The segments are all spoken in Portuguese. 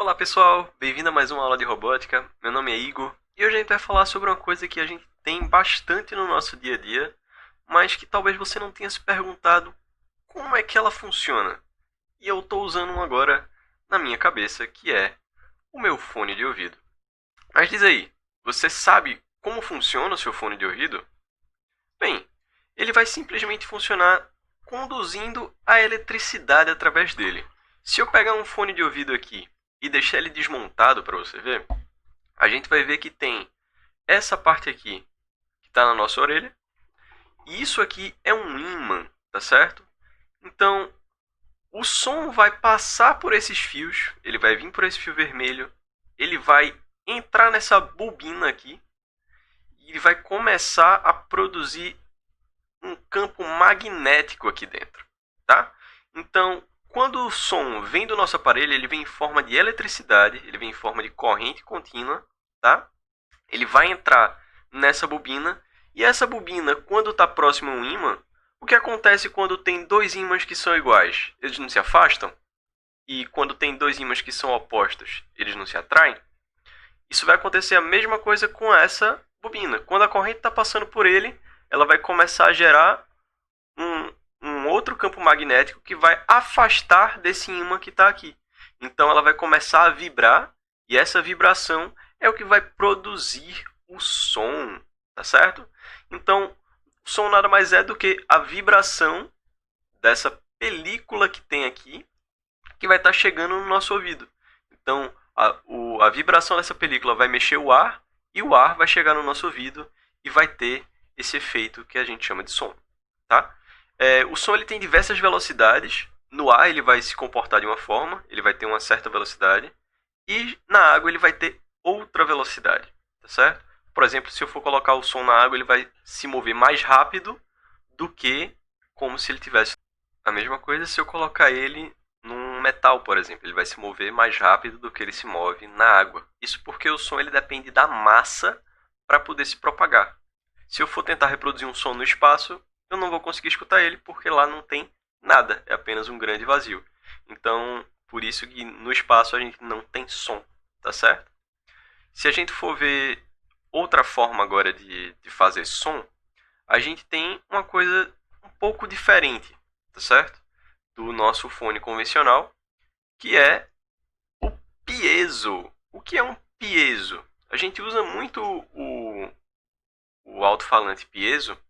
Olá pessoal, bem-vindo a mais uma aula de robótica. Meu nome é Igor e hoje a gente vai falar sobre uma coisa que a gente tem bastante no nosso dia a dia, mas que talvez você não tenha se perguntado como é que ela funciona. E eu estou usando um agora na minha cabeça, que é o meu fone de ouvido. Mas diz aí, você sabe como funciona o seu fone de ouvido? Bem, ele vai simplesmente funcionar conduzindo a eletricidade através dele. Se eu pegar um fone de ouvido aqui e deixar ele desmontado para você ver, a gente vai ver que tem essa parte aqui que está na nossa orelha e isso aqui é um ímã, tá certo? Então, o som vai passar por esses fios, ele vai vir por esse fio vermelho, ele vai entrar nessa bobina aqui e ele vai começar a produzir um campo magnético aqui dentro, tá? Então, quando o som vem do nosso aparelho, ele vem em forma de eletricidade, ele vem em forma de corrente contínua, tá? Ele vai entrar nessa bobina e essa bobina, quando está próximo a um ímã, o que acontece quando tem dois ímãs que são iguais? Eles não se afastam? E quando tem dois ímãs que são opostos, eles não se atraem? Isso vai acontecer a mesma coisa com essa bobina. Quando a corrente está passando por ele, ela vai começar a gerar um, um outro campo magnético que vai afastar desse ímã que está aqui. Então ela vai começar a vibrar e essa vibração é o que vai produzir o som, tá certo? Então o som nada mais é do que a vibração dessa película que tem aqui que vai estar chegando no nosso ouvido. Então a vibração dessa película vai mexer o ar e o ar vai chegar no nosso ouvido e vai ter esse efeito que a gente chama de som, tá? O som ele tem diversas velocidades. No ar ele vai se comportar de uma forma, ele vai ter uma certa velocidade. E na água ele vai ter outra velocidade, tá certo? Por exemplo, se eu for colocar o som na água, ele vai se mover mais rápido do que como se ele tivesse. A mesma coisa se eu colocar ele num metal, por exemplo. Ele vai se mover mais rápido do que ele se move na água. Isso porque o som ele depende da massa para poder se propagar. Se eu for tentar reproduzir um som no espaço, eu não vou conseguir escutar ele porque lá não tem nada, é apenas um grande vazio. Então, por isso que no espaço a gente não tem som, tá certo? Se a gente for ver outra forma agora de fazer som, a gente tem uma coisa um pouco diferente, tá certo? Do nosso fone convencional, que é o piezo. O que é um piezo? A gente usa muito o alto-falante piezo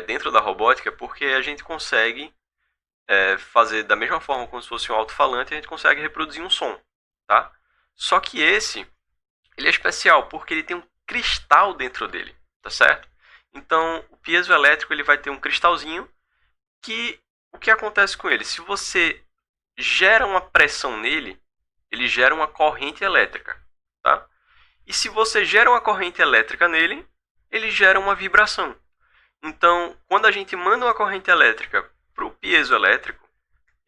dentro da robótica porque a gente consegue fazer da mesma forma como se fosse um alto-falante, a gente consegue reproduzir um som, tá? Só que ele é especial porque ele tem um cristal dentro dele, tá certo? Então, o piezoelétrico ele vai ter um cristalzinho que o que acontece com ele? Se você gera uma pressão nele, ele gera uma corrente elétrica, tá? E se você gera uma corrente elétrica nele, ele gera uma vibração. Então, quando a gente manda uma corrente elétrica para o piezoelétrico,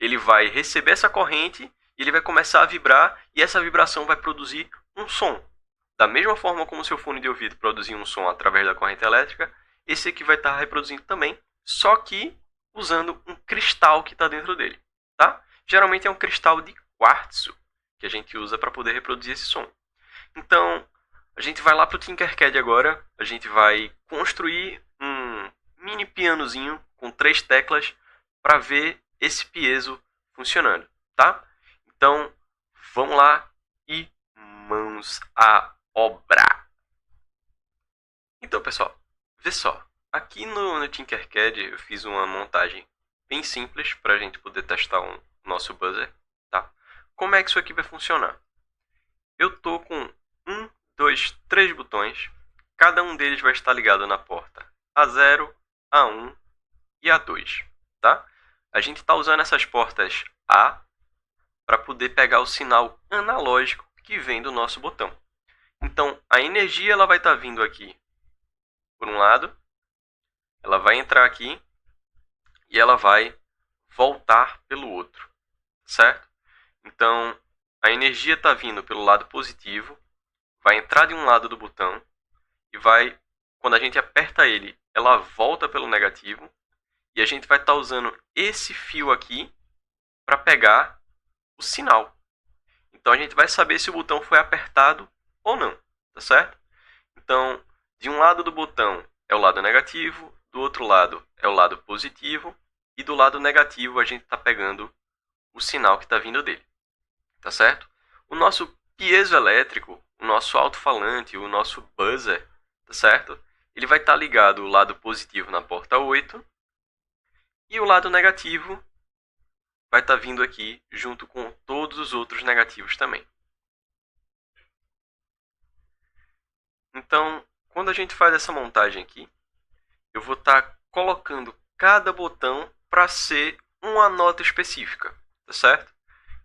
ele vai receber essa corrente e ele vai começar a vibrar e essa vibração vai produzir um som. Da mesma forma como o seu fone de ouvido produzia um som através da corrente elétrica, esse aqui vai estar reproduzindo também, só que usando um cristal que está dentro dele, tá? Geralmente é um cristal de quartzo que a gente usa para poder reproduzir esse som. Então, a gente vai lá para o Tinkercad agora, a gente vai construir um mini pianozinho com 3 teclas para ver esse piezo funcionando, tá? Então, vamos lá e mãos à obra. Então, pessoal, vê só. Aqui no Tinkercad eu fiz uma montagem bem simples para a gente poder testar o nosso buzzer, tá? Como é que isso aqui vai funcionar? Eu tô com 3 botões. Cada um deles vai estar ligado na porta A0, A1 e A2, tá? A gente está usando essas portas A para poder pegar o sinal analógico que vem do nosso botão. Então, a energia ela vai estar vindo aqui por um lado, ela vai entrar aqui e ela vai voltar pelo outro, certo? Então, a energia está vindo pelo lado positivo, vai entrar de um lado do botão e vai, quando a gente aperta ele, ela volta pelo negativo e a gente vai estar usando esse fio aqui para pegar o sinal. Então a gente vai saber se o botão foi apertado ou não, tá certo? Então, de um lado do botão é o lado negativo, do outro lado é o lado positivo, e do lado negativo a gente está pegando o sinal que está vindo dele, tá certo? O nosso piezoelétrico, o nosso alto-falante, o nosso buzzer, tá certo? Ele vai estar ligado o lado positivo na porta 8 e o lado negativo vai estar vindo aqui junto com todos os outros negativos também. Então, quando a gente faz essa montagem aqui, eu vou estar colocando cada botão para ser uma nota específica, tá certo?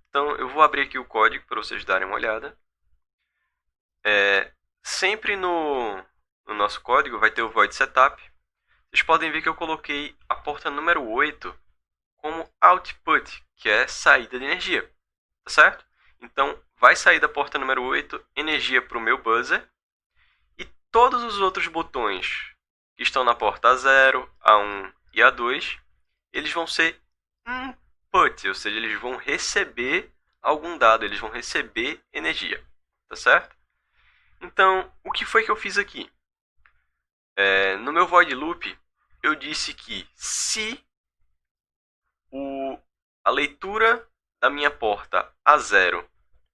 Então, eu vou abrir aqui o código para vocês darem uma olhada. Sempre no nosso código vai ter o void setup. Vocês podem ver que eu coloquei a porta número 8 como output, que é saída de energia, tá certo? Então, vai sair da porta número 8 energia para o meu buzzer, e todos os outros botões que estão na porta A0, A1 e A2, eles vão ser input, ou seja, eles vão receber algum dado, eles vão receber energia, tá certo? Então, o que foi que eu fiz aqui? No meu void loop, eu disse que se a leitura da minha porta A0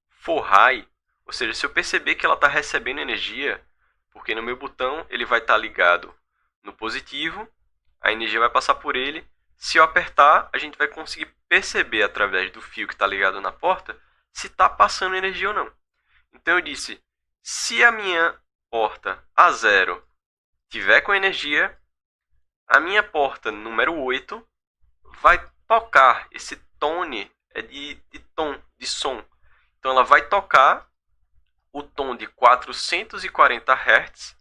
for high, ou seja, se eu perceber que ela está recebendo energia, porque no meu botão ele vai estar ligado no positivo, a energia vai passar por ele. Se eu apertar, a gente vai conseguir perceber através do fio que está ligado na porta se está passando energia ou não. Então eu disse, se a minha porta A0 tiver com energia, a minha porta número 8 vai tocar esse tone de tom, de som. Então ela vai tocar o tom de 440 Hz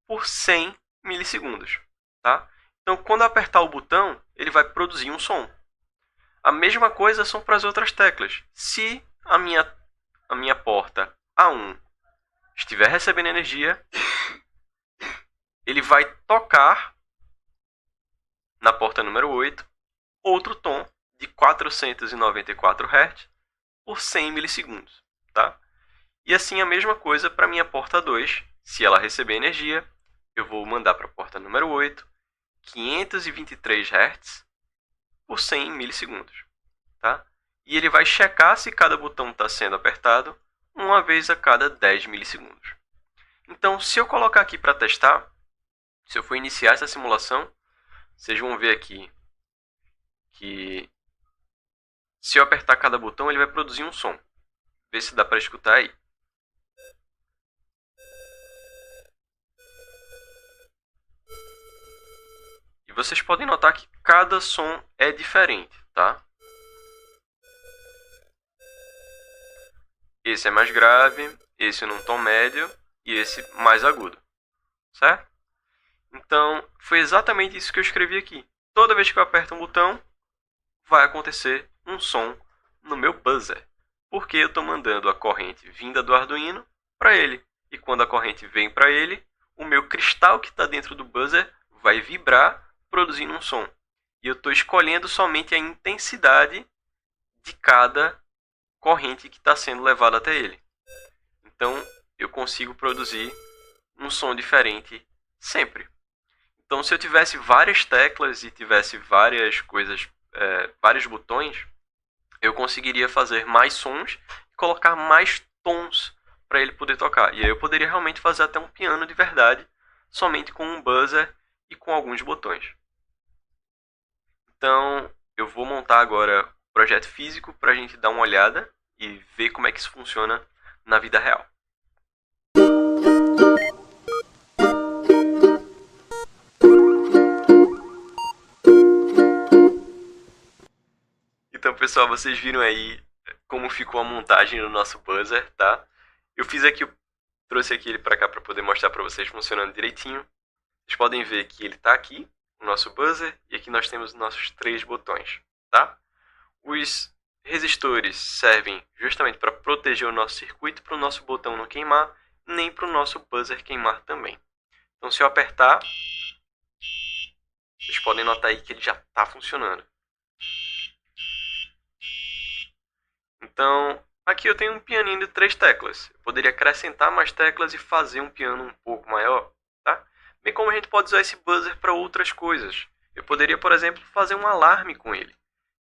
por 100 milissegundos, tá? Então quando eu apertar o botão, ele vai produzir um som. A mesma coisa são para as outras teclas. Se a minha porta A1 estiver recebendo energia, ele vai tocar na porta número 8 outro tom de 494 Hz por 100 milissegundos, tá? E assim a mesma coisa para a minha porta 2. Se ela receber energia, eu vou mandar para a porta número 8 523 Hz por 100 milissegundos, tá? E ele vai checar se cada botão está sendo apertado uma vez a cada 10 milissegundos. Então, se eu colocar aqui para testar, se eu for iniciar essa simulação, vocês vão ver aqui que se eu apertar cada botão, ele vai produzir um som. Vê se dá para escutar aí. E vocês podem notar que cada som é diferente, tá? Esse é mais grave, esse num tom médio e esse mais agudo, certo? Então, foi exatamente isso que eu escrevi aqui. Toda vez que eu aperto um botão, vai acontecer um som no meu buzzer, porque eu estou mandando a corrente vinda do Arduino para ele. E quando a corrente vem para ele, o meu cristal que está dentro do buzzer vai vibrar, produzindo um som. E eu estou escolhendo somente a intensidade de cada corrente que está sendo levada até ele. Então, eu consigo produzir um som diferente sempre. Então, se eu tivesse várias teclas e tivesse várias coisas, vários botões, eu conseguiria fazer mais sons e colocar mais tons para ele poder tocar. E aí eu poderia realmente fazer até um piano de verdade, somente com um buzzer e com alguns botões. Então, eu vou montar agora o projeto físico para a gente dar uma olhada e ver como é que isso funciona na vida real. Então, pessoal, vocês viram aí como ficou a montagem do nosso buzzer, tá? Eu fiz aqui, trouxe aqui ele para cá para poder mostrar para vocês funcionando direitinho. Vocês podem ver que ele está aqui, o nosso buzzer, e aqui nós temos os nossos 3 botões, tá? Os resistores servem justamente para proteger o nosso circuito, para o nosso botão não queimar, nem para o nosso buzzer queimar também. Então, se eu apertar, vocês podem notar aí que ele já está funcionando. Então, Aqui eu tenho um pianinho de 3 teclas. Eu poderia acrescentar mais teclas e fazer um piano um pouco maior, tá? Bem como a gente pode usar esse buzzer para outras coisas. Eu poderia, por exemplo, fazer um alarme com ele.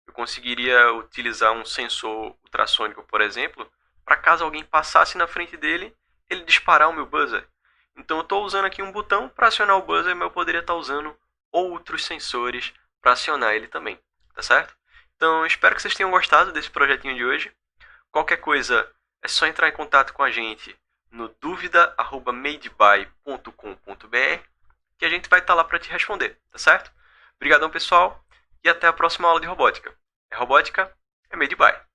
Eu conseguiria utilizar um sensor ultrassônico, por exemplo, para caso alguém passasse na frente dele, ele disparar o meu buzzer. Então eu estou usando aqui um botão para acionar o buzzer, mas eu poderia estar usando outros sensores para acionar ele também, tá certo? Então espero que vocês tenham gostado desse projetinho de hoje. Qualquer coisa é só entrar em contato com a gente no dúvida@madeby.com.br que a gente vai estar lá para te responder, tá certo? Obrigadão, pessoal, e até a próxima aula de robótica. É robótica, é Made by.